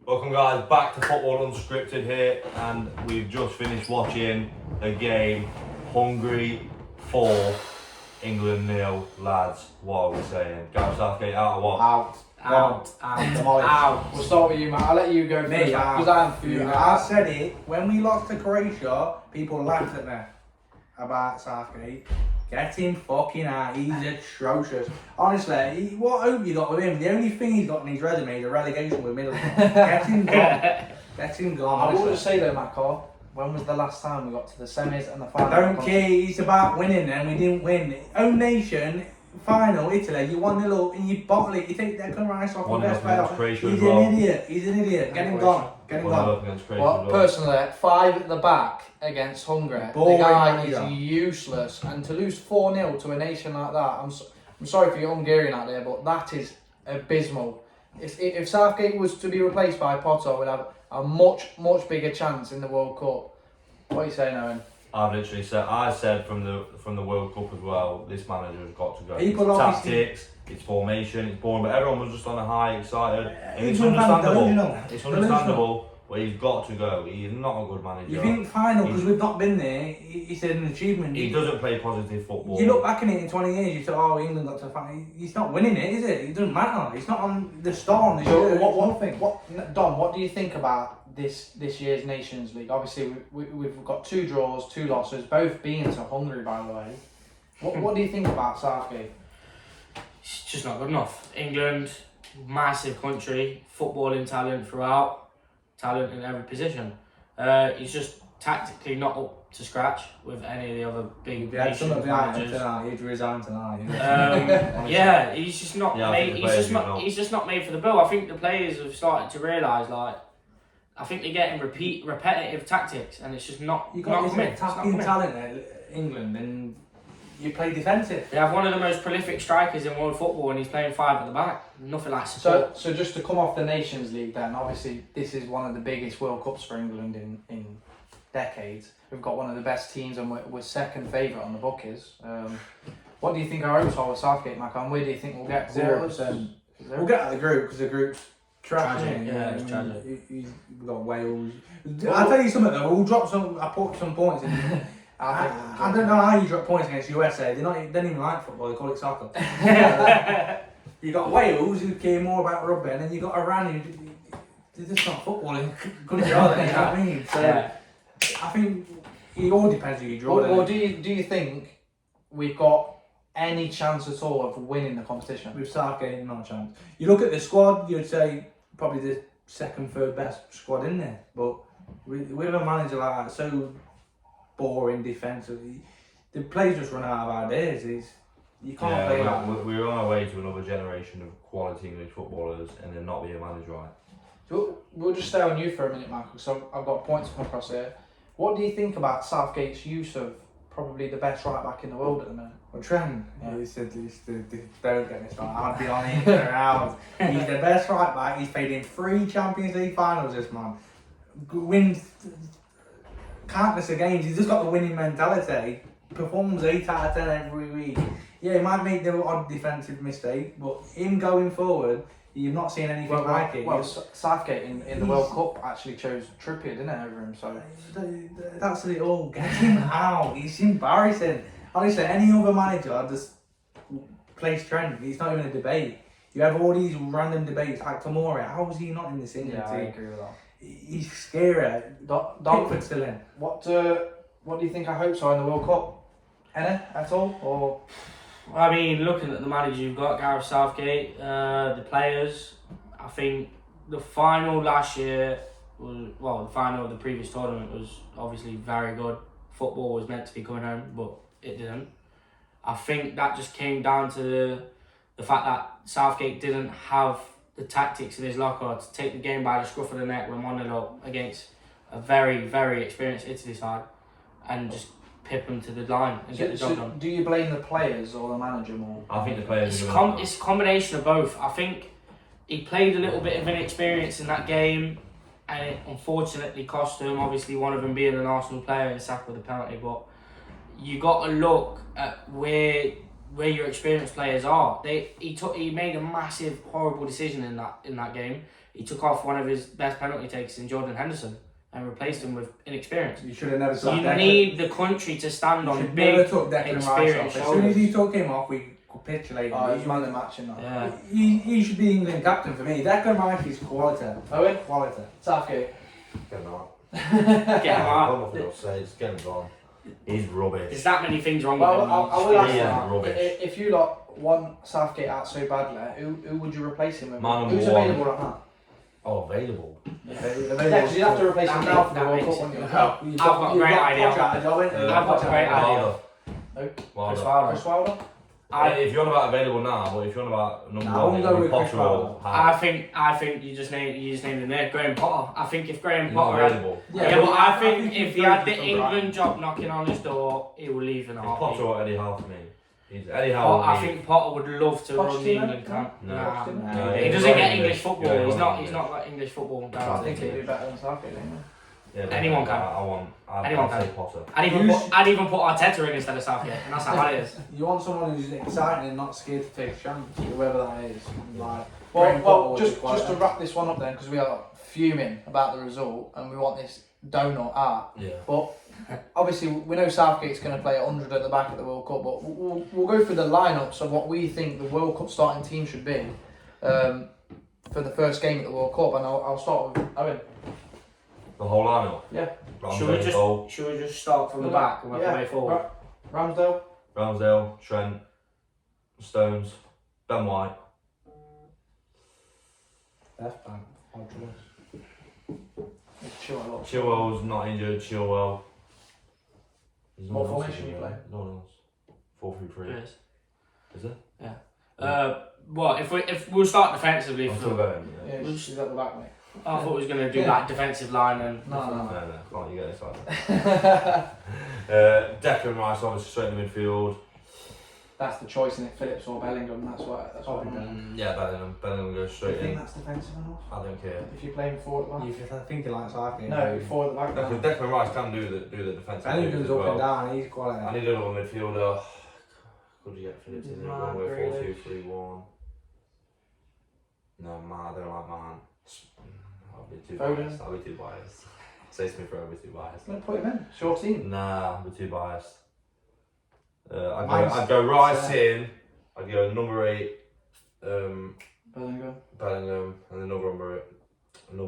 Welcome guys, back to Football Unscripted here, and we've just finished watching a game. Hungary 4, England 0. Lads, what are we saying? Gareth Southgate out or what? Out. We'll start with you, Matt. I'll let you go first because I'm fuming. I said it when we lost to Croatia. People laughed at me about Southgate. Get him fucking out. He's atrocious. Honestly, what hope you got with him? The only thing he's got on his resume is a relegation with Middlesbrough. Get him gone. Get him gone. I will just say though, Matt Cole, when was the last time we got to the semis and the final? I don't care. It's about winning, and we didn't win. Own nation. Final, Italy, you 1-0 up and you bottle it. You think they're going to rise off the best player? He's an idiot. He's an idiot. Get him gone. Get him gone. Well, personally, 5 at the back against Hungary. The guy is useless, and to lose 4-0 to a nation like that, I'm sorry for your Hungarian out there, but that is abysmal. If Southgate was to be replaced by Potter, we'd have a much bigger chance in the World Cup. What are you saying, Owen? I've literally said, I said from the World Cup as well, this manager has got to go. People it's tactics, it's formation, it's boring, but everyone was just on a high, excited. And it's understandable. It's understandable, but he's got to go. He's not a good manager. You think final, because we've not been there, it's an achievement. He doesn't play positive football. You look back in it in 20 years, you say, oh, England got to the final. He's not winning it, is it? It doesn't matter. He's not on the star on the show. Don, what do you think about this year's Nations League? Obviously, we've got 2 draws, 2 losses, both being to Hungary, by the way. What do you think about Southgate? It's just not good enough. England, massive country, footballing talent throughout, talent in every position. He's just tactically not up to scratch with any of the other big nation managers. He'd resign tonight. Yeah, he's just not made. He's just not made for the bill. I think the players have started to realise, like, I think they're getting repetitive tactics, and it's just not. You got attacking talent at England, and you play defensive. They have one of the most prolific strikers in world football, and he's playing 5 at the back. Nothing like support. So just to come off the Nations League, then obviously this is one of the biggest World Cups for England in decades. We've got one of the best teams, and we're second favourite on the bookies. What do you think our hopes are with Southgate, Mac? And where do you think we'll get 0%? We'll get out of the group because the group's tragic. It's tragic. We've got Wales. I'll tell you something though. We'll drop some. I put some points in. I don't know how you drop points against USA. They don't even like football. They call it soccer. You got Wales who care more about rugby, and then you got Iran who they're just not footballing country, are they? You know what I mean? So I think it all depends who you draw. Or do you think we've got any chance at all of winning the competition? With Southgate, not a chance. You look at the squad, you'd say probably the second, third best squad in there. But with a manager like that, so boring defensively, the players just run out of ideas. You can't play that. We're on our way to another generation of quality English footballers, and then not be a manager, right? So we'll just stay on you for a minute, Michael. So I've got points to come across here. What do you think about Southgate's use of probably the best right back in the world at the minute? Well, Trent, don't get me started. I'd be on it for hours. He's the best right back. He's played in 3 Champions League finals. This man wins countless of games. He's just got the winning mentality. Performs 8 out of 10 every week. Yeah, he might make the odd defensive mistake, but him going forward, you've not seen anything like it. Well, Southgate in the World Cup actually chose Trippier, didn't it, over him? So that's it all. Get him out. He's embarrassing. Honestly, any other manager just plays Trent. It's not even a debate. You have all these random debates like Tomori. How is he not in this England team? I agree with that. He's scary. Pickford's still in. What do you think our hopes are in the World Cup? Any at all? Or I mean, looking at the manager you've got, Gareth Southgate, the players, I think the final last year was, well, the final of the previous tournament was obviously very good. Football was meant to be coming home, but it didn't. I think that just came down to the fact that Southgate didn't have the tactics in his locker to take the game by the scruff of the neck when 1-0 up against a very, very experienced Italy side and just pip them to the line and get the job done. Do you blame the players or the manager more? I think the players. It's a combination of both. I think he played a little bit of inexperience in that game, and it unfortunately cost him. Obviously, one of them being an Arsenal player and sacked with a penalty. But you got to look at where your experienced players are. He made a massive, horrible decision in that game. he took off one of his best penalty takers in Jordan Henderson and replaced him with inexperience. You should have never So took you Declan. need the country to stand You on should big, never took Declan Rice experienced off. As soon as shoulders. you took him off, we capitulated. Oh, he's man of the match in that. Yeah. He should be England captain for me. Declan Rice is quality. Owen? Quality. Southgate. Get him out. Get him out. Nothing else to say, just get him gone. He's rubbish. There's that many things wrong Well, with him. I will ask Yeah, that. rubbish. If you lot want Southgate out so badly, who would you replace him with? Man number Who's one. available right now? Oh, available. Yeah, because you'd have to replace him now for the That World makes Cup, wouldn't you? I've got a great idea. Potter at the job, ain't you? I've got a great idea. Wilder. Who? Chris Wilder. Wilder. Chris Wilder? If you're on about available now, but if you're on about number Nah, I one, won't it'll go be with Chris Potter or Wilder. Howard. I think you just named him there, Graham Potter. I think if Graham He's not Potter, available. yeah, but I think he's if he had the good for England Brighton. job knocking on his door, he will leave in a It's heartbeat. Potter or Eddie Howe for me. Eddie Howe. I think Potter would love to run the Pochettino? England camp. No. Nah. Nah, He he's doesn't not get English football. Yeah, He's not English. got English football. I think guaranteed. he'd do better than Southgate, don't you? Yeah, Anyone can. I'd Anyone say can. Potter. I'd even put Arteta in instead of Southgate, and that's how bad it is. You want someone who's exciting and not scared to take a chance, whoever that is. Like, Well, Graham Potter well would just be quite to wrap this one up then, because we are fuming about the result and we want this donut out. Yeah. But obviously, we know Southgate's going to play 100 at the back at the World Cup, but we'll go through the lineups of what we think the World Cup starting team should be for the first game at the World Cup. And I'll start with Owen. The whole lineup. Yeah. Should we Ramsdale, goal. just start from the back and work our way forward? Ramsdale. Ramsdale, Trent, Stones, Ben White. left back. Hard choice. Chilwell's not injured. Chilwell. There's no What one else formation you injured. play? No one else. 4-3-3. Yes. Is it? Well, if we'll start defensively. I'm still going. Yeah, she's at the back, mate. I thought we was going to do Yeah. that defensive line and. No. No, can't you get this like that? Declan Rice obviously straight in the midfield. That's the choice, isn't it? Phillips or Bellingham. That's what I'm doing. Yeah, Bellingham goes Do you straight think in. that's defensive enough? I don't care. If you're playing forward at the back? I think he likes Southgate. No, forward at the back. Because Declan Rice can do the defensive. Bellingham's as up well. and down, he's I quality. need another midfielder. Could you get Phillips in there? Man, One way really? 4-2-3-1. No, man, I don't like man. I'll be too Foden? biased. I'll be too biased. Say Smith Rowe, I'll be too biased. I'm going to put him in. It's your team. Nah, I'll be too biased. Mine's I'd go Rice set. in. I'd go number 8, Bellingham. Bellingham, and another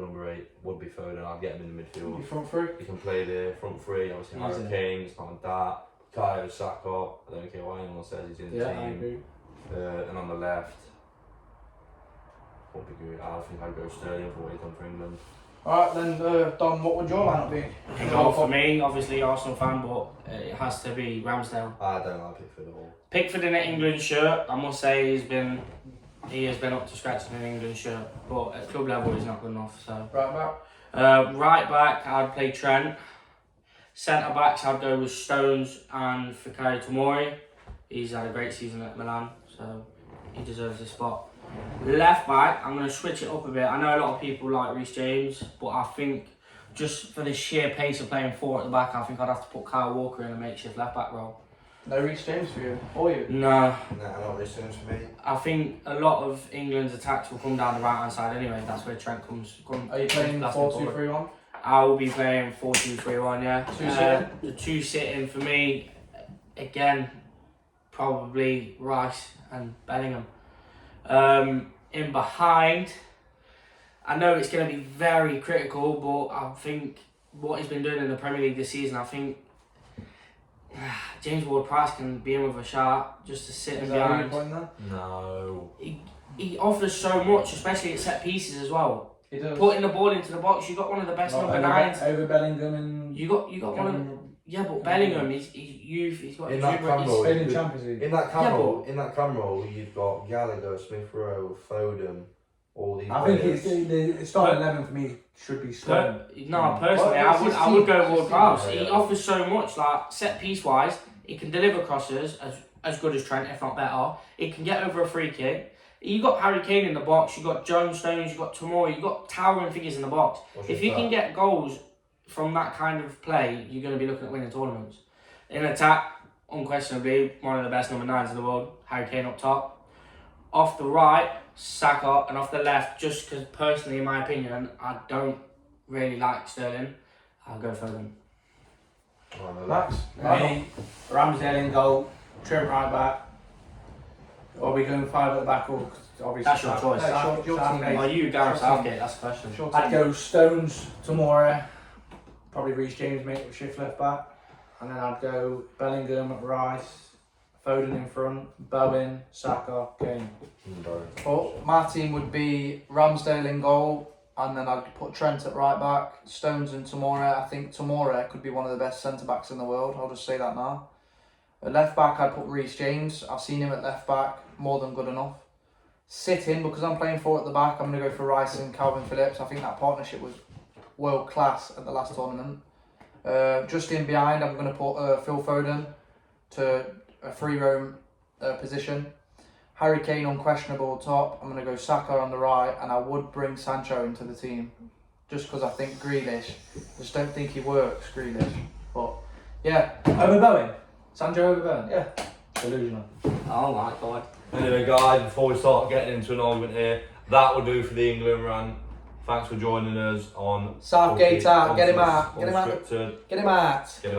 number 8 would be Foden. I'd get him in the midfield. You front three. He can play the front three. Obviously, Harry Easy. Kane. It's not that. Kyle Saka. I don't care what anyone says. He's in the Yeah, I team. agree. And on the left, what would be good? I think I'd go Sterling for what he's done for England. Alright, then, Don, what would your lineup be? In goal for me, obviously Arsenal fan, but it has to be Ramsdale. I don't like Pickford at all. Pickford in an England shirt, I must say he has been up to scratch in an England shirt, but at club level he's not good enough. So Right back. right back, I'd play Trent. Centre backs, I'd go with Stones and Fikayo Tomori. He's had a great season at Milan, so he deserves a spot. Left back, I'm going to switch it up a bit. I know a lot of people like Reece James, but I think just for the sheer pace of playing 4 at the back, I think I'd have to put Kyle Walker in a makeshift left back role. No Reece James for you, or you? No, Nah, not Reece James for me. I think a lot of England's attacks will come down the right hand side anyway. That's where Trent comes. Are you playing that's the forward. 4-2-3-1? I will be playing 4-2-3-1, yeah. Two sitting? The two sitting for me, again, probably Rice and Bellingham. In behind, I know it's going to be very critical, but I think what he's been doing in the Premier League this season, I think James Ward-Prowse can be in with a shot just to sit Is in that who you're behind. putting there? No. He offers so much, especially at set pieces as well. He does. Putting the ball into the box, you got one of the best number 9s. Over Bellingham and... You got one of yeah, but Bellingham, he's youth, he's got In that exuberance. combo, Played in Champions League. In that Yeah, camera, you've got Gallagher, Smith Rowe, Foden, all these. I think players. the starting 11 for me should be strong. No, personally, Well, it's his I would team, go it's his Ward-Prowse. team. He Yeah. offers so much, like set piece wise. He can deliver crosses as good as Trent, if not better. He can get over a free kick. You got Harry Kane in the box. You got Jones, Stones. You got Tomori. You got towering figures in the box. If you can get goals from that kind of play, you're going to be looking at winning tournaments. In attack, unquestionably one of the best number 9s in the world. Harry Kane up top. Off the right, Saka, and off the left, just because personally, in my opinion, I don't really like Sterling, I'll go Foden. Max? Me, Ramsdale in goal, Trent right back. Are we going 5 at the back or obviously? That's your choice. That's your team. Are you Gareth Southgate? That's the question. Short I'd team. go Stones tomorrow. Probably Reece James make with shift left back, and then I'd go Bellingham, Rice, Foden in front, Bowen, Saka, Kane. Well, my team would be Ramsdale in goal, and then I'd put Trent at right back, Stones and Tomori. I think Tomori could be one of the best centre backs in the world. I'll just say that now. At left back, I'd put Reece James. I've seen him at left back, more than good enough. Sitting, because I'm playing 4 at the back, I'm going to go for Rice and Calvin Phillips. I think that partnership was world class at the last tournament. Just in behind, I'm going to put Phil Foden to a free roam position. Harry Kane unquestionable top. I'm going to go Saka on the right, and I would bring Sancho into the team, just because I think Grealish. Just don't think he works, Grealish. But yeah, Over Bowen? Sancho over Bowen? yeah. Delusional. Oh my god. Anyway, guys, before we start getting into an argument here, that will do for the England run. Thanks for joining us on Southgate out. Get him out. Get him out. Unscripted. Get him out. Get him out.